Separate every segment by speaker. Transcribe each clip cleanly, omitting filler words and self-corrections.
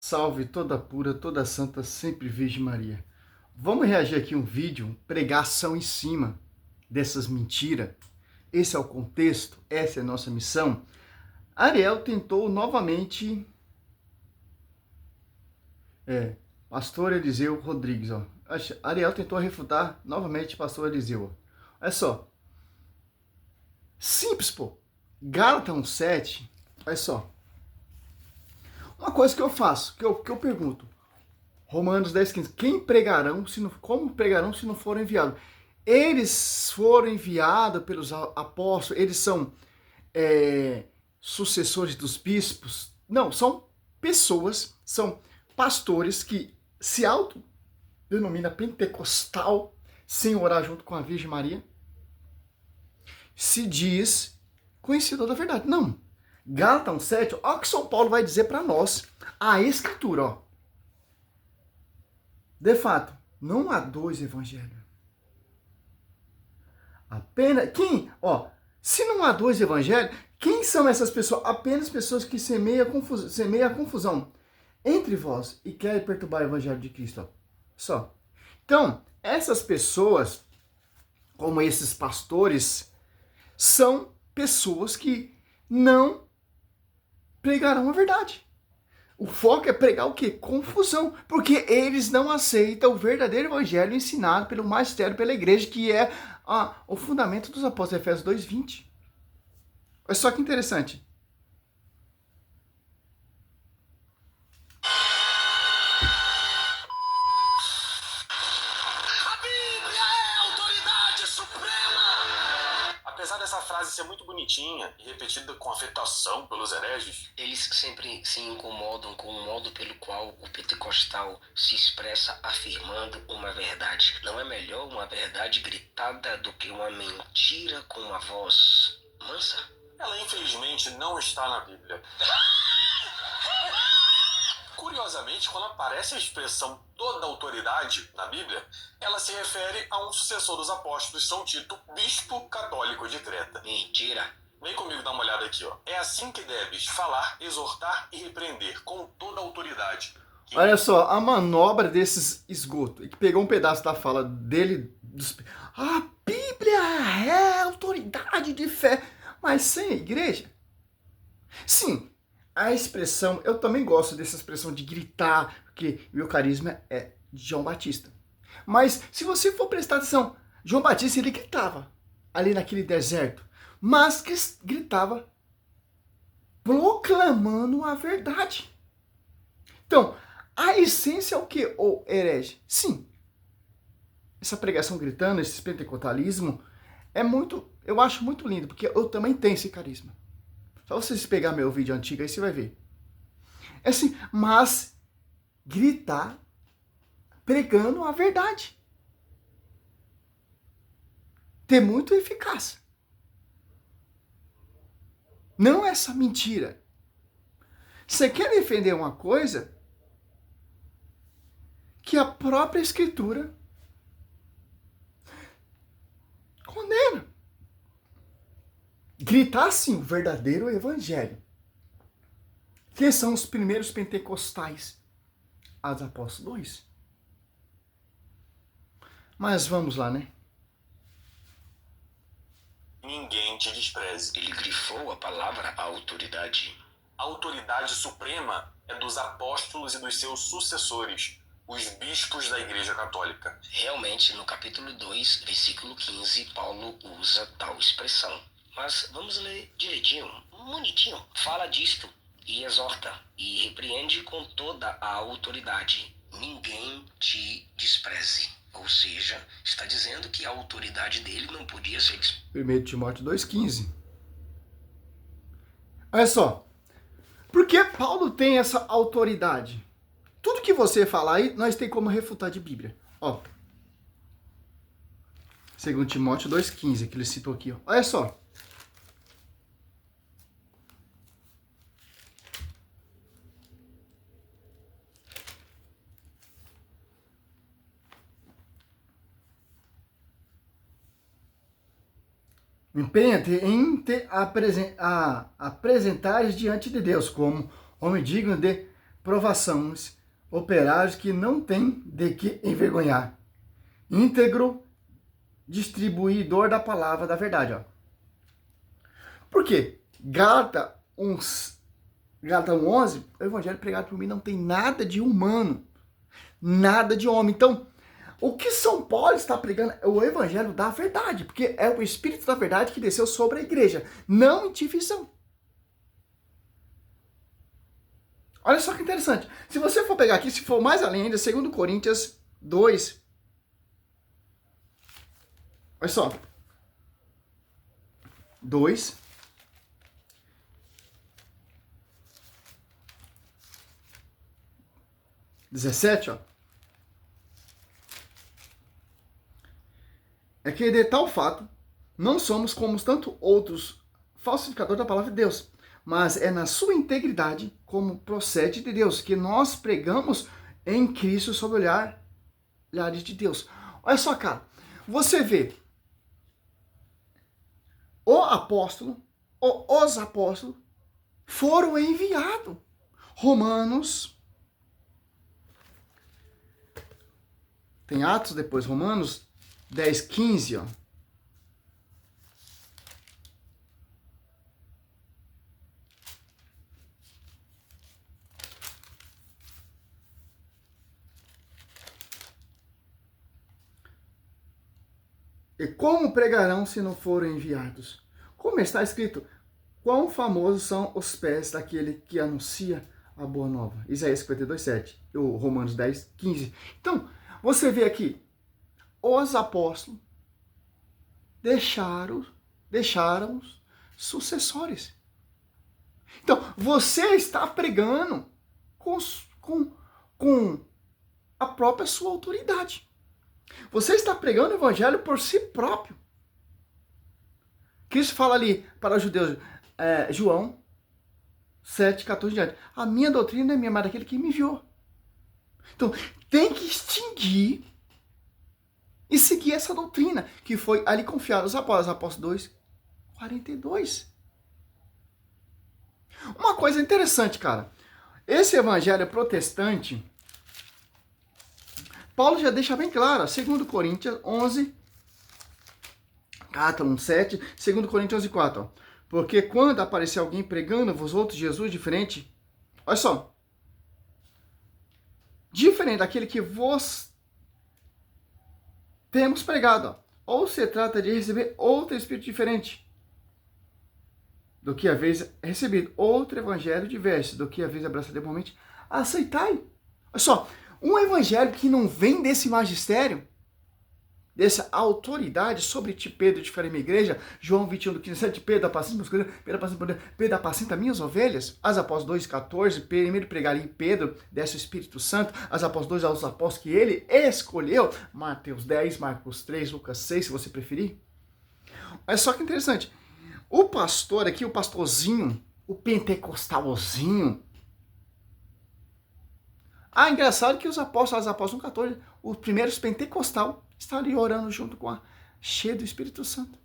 Speaker 1: Salve toda pura, toda santa, sempre Virgem Maria. Vamos reagir aqui a um vídeo, pregação em cima dessas mentiras. Esse é o contexto, essa é a nossa missão. Ariel tentou novamente, pastor Eliseu Rodrigues, ó. Ariel tentou refutar novamente pastor Eliseu. Ó. Olha só, simples, pô. Gálatas 1:7, olha só. Uma coisa que eu faço, que eu pergunto, Romanos 10:15, como pregarão se não forem enviados? Eles foram enviados pelos apóstolos, eles são sucessores dos bispos? Não, são pessoas, são pastores que se autodenomina pentecostal, sem orar junto com a Virgem Maria, se diz conhecedor da verdade. Não. Gálatas 1:7, olha o que São Paulo vai dizer para nós. A Escritura, ó. De fato, não há dois evangelhos. Apenas, se não há dois evangelhos, quem são essas pessoas? Apenas pessoas que semeiam a confusão entre vós e querem perturbar o evangelho de Cristo. Ó. Só. Então, essas pessoas, como esses pastores, são pessoas que não pregarão a verdade. O foco é pregar o quê? Confusão. Porque eles não aceitam o verdadeiro evangelho ensinado pelo magistério, pela igreja, que é o fundamento dos apóstolos, Efésios 2:20. Olha só que interessante.
Speaker 2: Apesar dessa frase ser muito bonitinha e repetida com afetação pelos hereges,
Speaker 3: eles sempre se incomodam com o modo pelo qual o pentecostal se expressa afirmando uma verdade. Não é melhor uma verdade gritada do que uma mentira com uma voz mansa?
Speaker 2: Ela infelizmente não está na Bíblia. Curiosamente, quando aparece a expressão toda autoridade na Bíblia, ela se refere a um sucessor dos apóstolos, São Tito, bispo católico de Creta.
Speaker 3: Mentira!
Speaker 2: Vem comigo dar uma olhada aqui, ó. É assim que deves falar, exortar e repreender com toda autoridade.
Speaker 1: Olha só, a manobra desses esgotos, que pegou um pedaço da fala dele, a Bíblia é autoridade de fé, mas sem a igreja? Sim, a expressão, eu também gosto dessa expressão de gritar, porque meu carisma é de João Batista. Mas se você for prestar atenção, João Batista ele gritava ali naquele deserto, mas gritava proclamando a verdade. Então, a essência é o que, o herege? Sim, essa pregação gritando, esse pentecostalismo, eu acho muito lindo, porque eu também tenho esse carisma. Só vocês pegar meu vídeo antigo aí você vai ver. É assim, mas gritar pregando a verdade. Ter muito eficácia. Não essa mentira. Você quer defender uma coisa que a própria Escritura condena. Gritar sim o verdadeiro evangelho. Quem são os primeiros pentecostais? Atos Apóstolos 2. Mas vamos lá, né?
Speaker 2: Ninguém te despreze.
Speaker 3: Ele grifou a palavra autoridade.
Speaker 2: A autoridade suprema é dos apóstolos e dos seus sucessores, os bispos da Igreja Católica.
Speaker 3: Realmente, no capítulo 2, versículo 15, Paulo usa tal expressão. Mas vamos ler direitinho, bonitinho. Fala disto e exorta e repreende com toda a autoridade. Ninguém te despreze. Ou seja, está dizendo que a autoridade dele não podia ser...
Speaker 1: 1 Timóteo 2,15. Olha só. Por que Paulo tem essa autoridade? Tudo que você falar aí, nós tem como refutar de Bíblia. Ó. 2 Timóteo 2,15, que ele citou aqui. Ó. Olha só. Empenha-te em te apresentares diante de Deus como homem digno de provações, operários que não têm de que envergonhar. Íntegro, distribuidor da palavra da verdade. Ó. Por quê? Gálatas 1:11, o evangelho pregado por mim não tem nada de humano, nada de homem. Então, o que São Paulo está pregando é o evangelho da verdade, porque é o Espírito da verdade que desceu sobre a igreja, não em divisão. Olha só que interessante. Se você for pegar aqui, se for mais além ainda, 2 Coríntios 2. Olha só. 2. ó. É que de tal fato, não somos como tanto outros falsificadores da palavra de Deus, mas é na sua integridade, como procede de Deus, que nós pregamos em Cristo sob olhares de Deus. Olha só, cara, você vê os apóstolos foram enviados. Romanos, tem Atos depois, Romanos 10:15, ó. E como pregarão se não forem enviados? Como está escrito, quão famosos são os pés daquele que anuncia a boa nova. Isaías 52:7 e o Romanos 10:15. Então, você vê aqui, os apóstolos deixaram sucessores. Então, você está pregando com a própria sua autoridade. Você está pregando o evangelho por si próprio. Cristo fala ali para os judeus, João 7:14 diante. A minha doutrina é minha, mas daquele que me enviou. Então, tem que extinguir e seguir essa doutrina que foi ali confiada aos apóstolos 2:42. Uma coisa interessante, cara. Esse evangelho protestante, Paulo já deixa bem claro, 2 Coríntios 11, 7, 2 Coríntios 11:4. Ó. Porque quando aparecer alguém pregando vos outros Jesus diferente, olha só, diferente daquele que vos temos pregado, ó. Ou se trata de receber outro espírito diferente do que a vez recebido, outro evangelho diverso do que a vez abraçadamente aceitai. Olha só, um evangelho que não vem desse magistério, dessa autoridade sobre ti, Pedro, de ficar em minha igreja, João 21:15, Pedro apacenta meus coelhos, Pedro apacenta minhas ovelhas, as apóstolos 2:14, primeiro pregar em Pedro, desce o Espírito Santo, as apóstolos 2 aos apóstolos que ele escolheu, Mateus 10, Marcos 3, Lucas 6, se você preferir. Olha só que interessante, o pastor aqui, o pastorzinho, o pentecostalzinho, engraçado que os apóstolos 1:14, os primeiros pentecostal, estão ali orando junto com a cheia do Espírito Santo.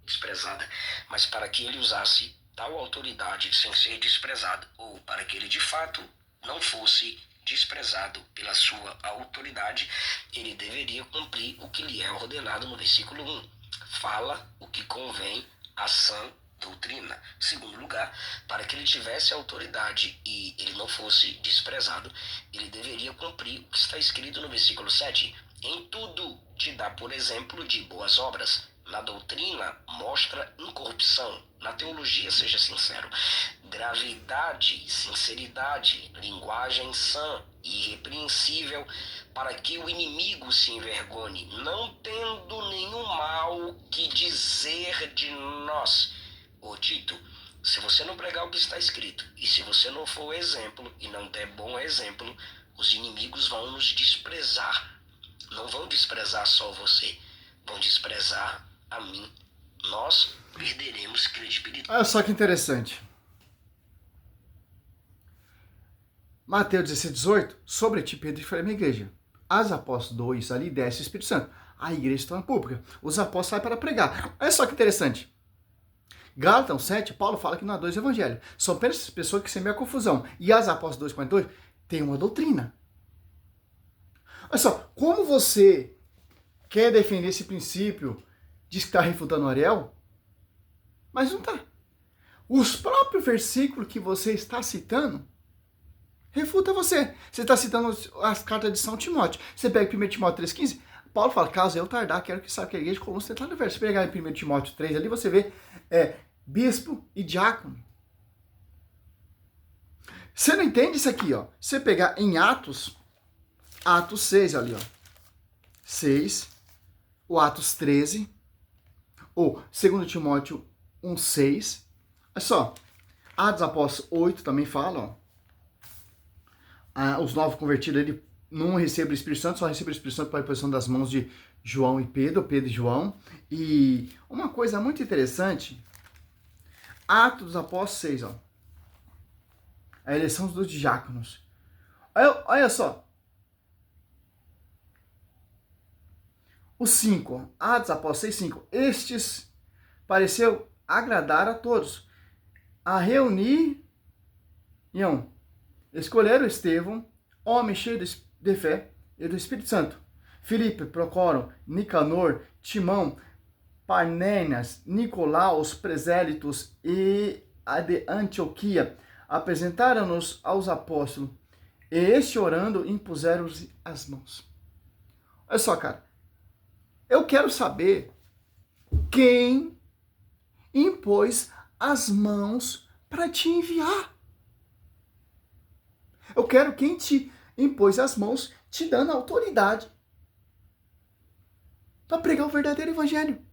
Speaker 3: Desprezada, mas para que ele usasse tal autoridade sem ser desprezado, ou para que ele de fato não fosse desprezado pela sua autoridade, ele deveria cumprir o que lhe é ordenado no versículo 1. Fala o que convém à sã doutrina. Segundo lugar, para que ele tivesse autoridade e ele não fosse desprezado, ele deveria cumprir o que está escrito no versículo 7. Em tudo te dá por exemplo de boas obras. Na doutrina mostra incorrupção. Na teologia seja sincero. Gravidade, sinceridade, linguagem sã e irrepreensível, para que o inimigo se envergonhe, não tendo nenhum mal que dizer de nós. Ô Tito, se você não pregar o que está escrito, e se você não for exemplo, e não der bom exemplo, os inimigos vão nos desprezar. Não vão desprezar só você, vão desprezar a mim. Nós perderemos credibilidade.
Speaker 1: Olha só que interessante. Mateus 16:18, sobre ti, Pedro, e farei minha igreja. As apóstolos 2, ali desce o Espírito Santo. A igreja está na pública. Os apóstolos saem para pregar. Olha só que interessante. Gálatas 7, Paulo fala que não há dois evangelhos. São apenas pessoas que semeiam a confusão. E as Apóstolos 2,42 tem uma doutrina. Olha só, como você quer defender esse princípio, diz que está refutando o Ariel, mas não está. Os próprios versículos que você está citando refuta você. Você está citando as cartas de São Timóteo. Você pega 1 Timóteo 3,15, Paulo fala, caso eu tardar, quero que saiba que a igreja de Colossos está no verso. Se pegar em 1 Timóteo 3 ali, você vê bispo e diácono. Você não entende isso aqui, ó. Você pegar em Atos 6 ali, ó. 6, o Atos 13, ou 2 Timóteo 1,6. Olha só, Atos Apóstolos 8 também fala, ó. Os novos convertidos, ele não recebem o Espírito Santo, só recebem o Espírito Santo pela posição das mãos de João e Pedro, Pedro e João. E uma coisa muito interessante, Atos dos Apóstolos 6, ó. A eleição dos diáconos. Olha só. O 5, Atos Apóstolos 6, 5. Estes pareceu agradar a todos. A reunir, escolheram Estevão, homem cheio de fé e do Espírito Santo. Filipe, Procoro, Nicanor, Timão, Parmenas, Nicolaus, Presélitos e a de Antioquia apresentaram-nos aos apóstolos, e este orando impuseram-lhes as mãos. Olha só, cara. Eu quero saber quem impôs as mãos para te enviar. Eu quero quem te impôs as mãos, te dando autoridade para pregar o verdadeiro evangelho.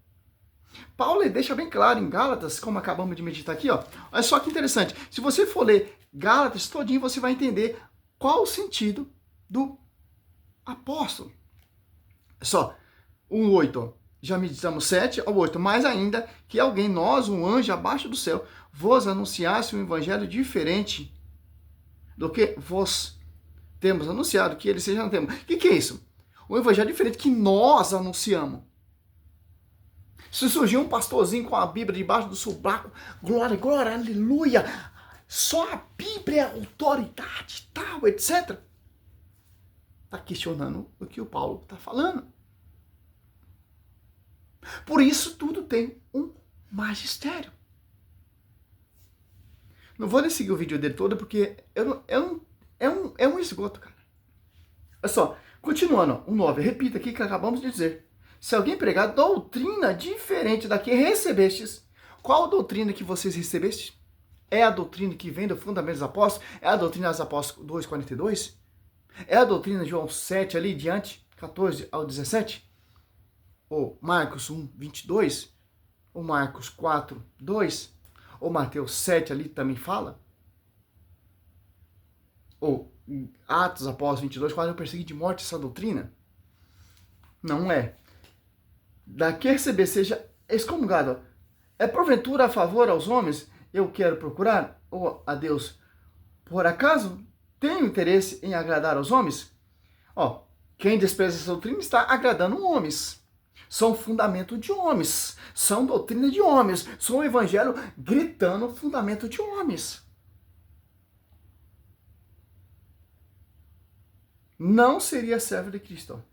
Speaker 1: Paulo deixa bem claro em Gálatas, como acabamos de meditar aqui, ó. Olha só que interessante. Se você for ler Gálatas todinho, você vai entender qual o sentido do apóstolo. Só, 1,8, ó. Já meditamos 7 ao 8. Mais ainda, que alguém, nós, um anjo abaixo do céu, vos anunciasse um evangelho diferente do que vos temos anunciado, que ele seja não temos. O que é isso? Um evangelho diferente que nós anunciamos. Se surgiu um pastorzinho com a Bíblia debaixo do sobraco, glória, glória, aleluia, só a Bíblia é autoridade, tal, etc. Está questionando o que o Paulo está falando. Por isso tudo tem um magistério. Não vou nem seguir o vídeo dele todo, porque é um esgoto, cara. Olha só, continuando, 9, repita aqui que acabamos de dizer. Se alguém pregar doutrina diferente da que recebestes, qual doutrina que vocês recebestes? É a doutrina que vem do fundamento dos apóstolos? É a doutrina dos apóstolos 2,42? É a doutrina de João 7 ali diante, 14 ao 17? Ou Marcos 1, 22? Ou Marcos 4, 2? Ou Mateus 7 ali também fala? Ou Atos Apóstolos 22, quando eu persegui de morte essa doutrina? Não é. Da que receber seja excomungado. É porventura a favor aos homens eu quero procurar? Ou a Deus? Por acaso tenho interesse em agradar aos homens? Ó, quem despreza essa doutrina está agradando homens. São fundamento de homens. São doutrina de homens. São o evangelho gritando fundamento de homens. Não seria servo de Cristo.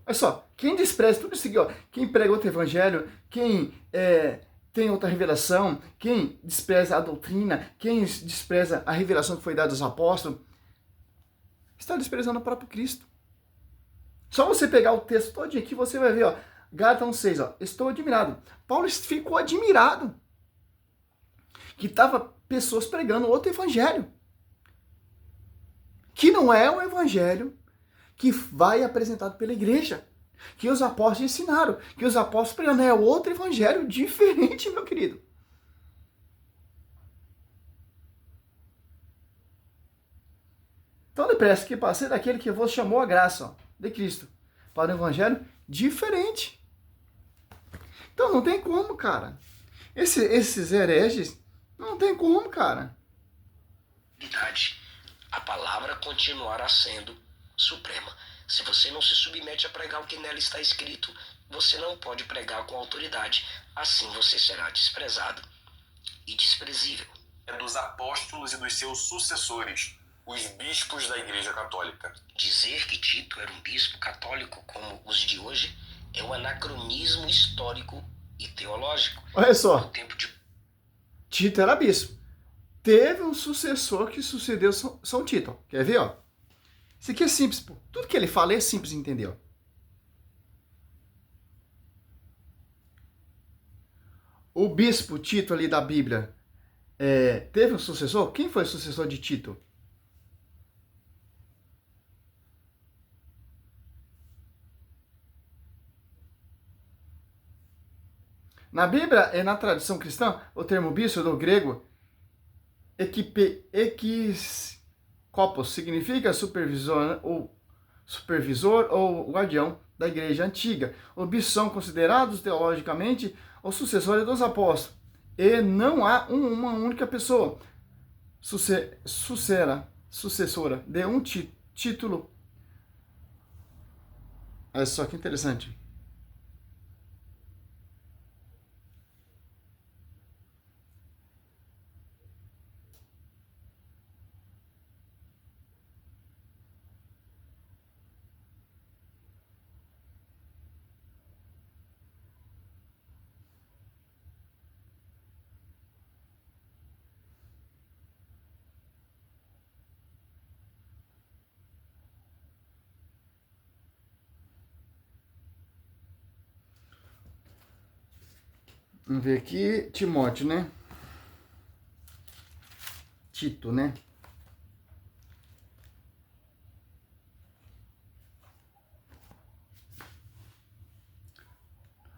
Speaker 1: Olha só, quem despreza tudo isso aqui, ó, quem prega outro evangelho, quem tem outra revelação, quem despreza a doutrina, quem despreza a revelação que foi dada aos apóstolos, está desprezando o próprio Cristo. Só você pegar o texto todinho aqui, você vai ver, ó, Gálatas 6, ó, estou admirado. Paulo ficou admirado que tava pessoas pregando outro evangelho, que não é o evangelho que vai apresentado pela igreja, que os apóstolos ensinaram, que os apóstolos pregaram, é outro evangelho diferente, meu querido. Então depressa que passei daquele que vos chamou a graça, ó, de Cristo, para um evangelho diferente. Então não tem como, cara. Esses hereges, não tem como, cara.
Speaker 3: A palavra continuará sendo suprema. Se você não se submete a pregar o que nela está escrito, você não pode pregar com autoridade. Assim você será desprezado. e desprezível.
Speaker 2: É dos apóstolos e dos seus sucessores, os bispos da Igreja Católica.
Speaker 3: Dizer que Tito era um bispo católico como os de hoje é um anacronismo histórico e teológico.
Speaker 1: Olha só,
Speaker 3: No tempo de
Speaker 1: Tito era bispo. Teve um sucessor que sucedeu São Tito. Quer ver, ó? Isso aqui é simples, pô. Tudo que ele fala é simples de entender, ó. O bispo Tito ali da Bíblia teve um sucessor? Quem foi o sucessor de Tito? Na Bíblia e na tradição cristã, o termo bispo do grego episkopos significa supervisor ou guardião da igreja antiga. Os bispos são considerados teologicamente os sucessores dos apóstolos. E não há uma única pessoa sucessora de um título. Olha só que interessante. Vamos ver aqui, Timóteo, né? Tito, né?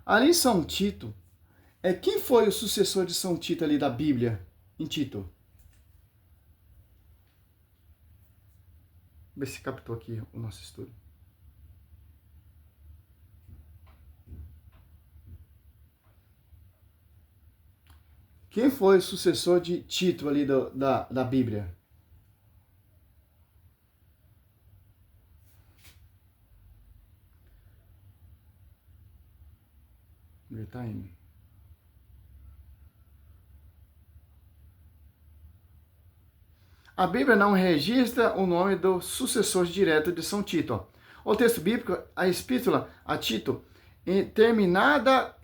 Speaker 1: Ali São Tito, quem foi o sucessor de São Tito ali da Bíblia, em Tito? Vamos ver se captou aqui o nosso estudo. Quem foi o sucessor de Tito ali da Bíblia? Ele tá indo. A Bíblia não registra o nome do sucessor direto de São Tito. O texto bíblico, a epístola a Tito, terminada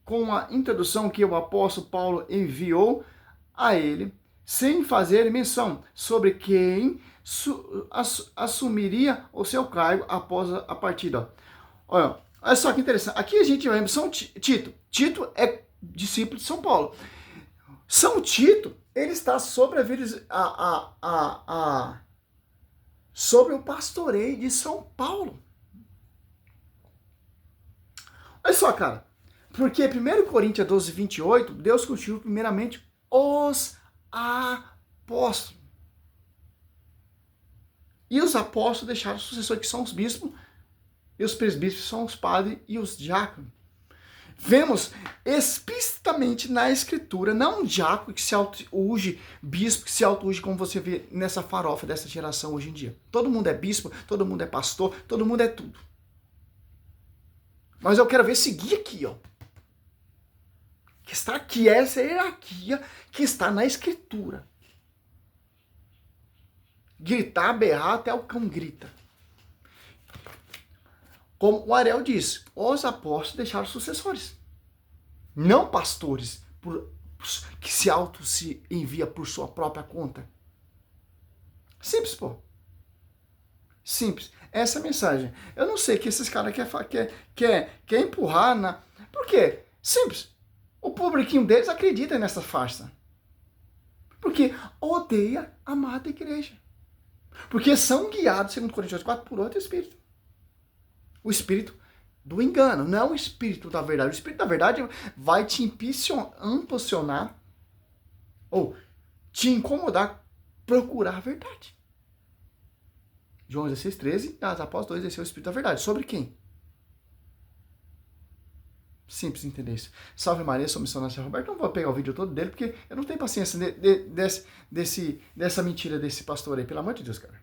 Speaker 1: com a introdução que o apóstolo Paulo enviou a ele, sem fazer menção sobre quem assumiria o seu cargo após a partida. Olha só que interessante. Aqui a gente lembra São Tito. Tito é discípulo de São Paulo. São Tito, ele está sobre sobre o pastoreio de São Paulo. Olha só, cara. Porque 1 Coríntios 12, 28, Deus constituiu primeiramente os apóstolos. E os apóstolos deixaram o sucessor, que são os bispos, e os presbíteros são os padres e os diáconos. Vemos explicitamente na Escritura, não um diácono que se auto-unge, bispo que se auto-unge, como você vê nessa farofa dessa geração hoje em dia. Todo mundo é bispo, todo mundo é pastor, todo mundo é tudo. Mas eu quero ver seguir aqui, ó. Que está aqui, essa hierarquia que está na Escritura. Gritar, berrar, até o cão grita. Como o Ariel diz, os apóstolos deixaram sucessores. Não pastores que se envia por sua própria conta. Simples, pô. Simples. Essa é a mensagem. Eu não sei que esses caras quer empurrar na... Por quê? Simples. O publiquinho deles acredita nessa farsa. Porque odeia a amada igreja. Porque são guiados, segundo Coríntios 4, por outro espírito. O espírito do engano, não o espírito da verdade. O espírito da verdade vai te impulsionar ou te incomodar, procurar a verdade. João 16, 13, após 2, esse é o espírito da verdade. Sobre quem? Simples entender isso. Salve Maria, sou missionário Roberto. Não vou pegar o vídeo todo dele, porque eu não tenho paciência dessa mentira desse pastor aí. Pelo amor de Deus, cara.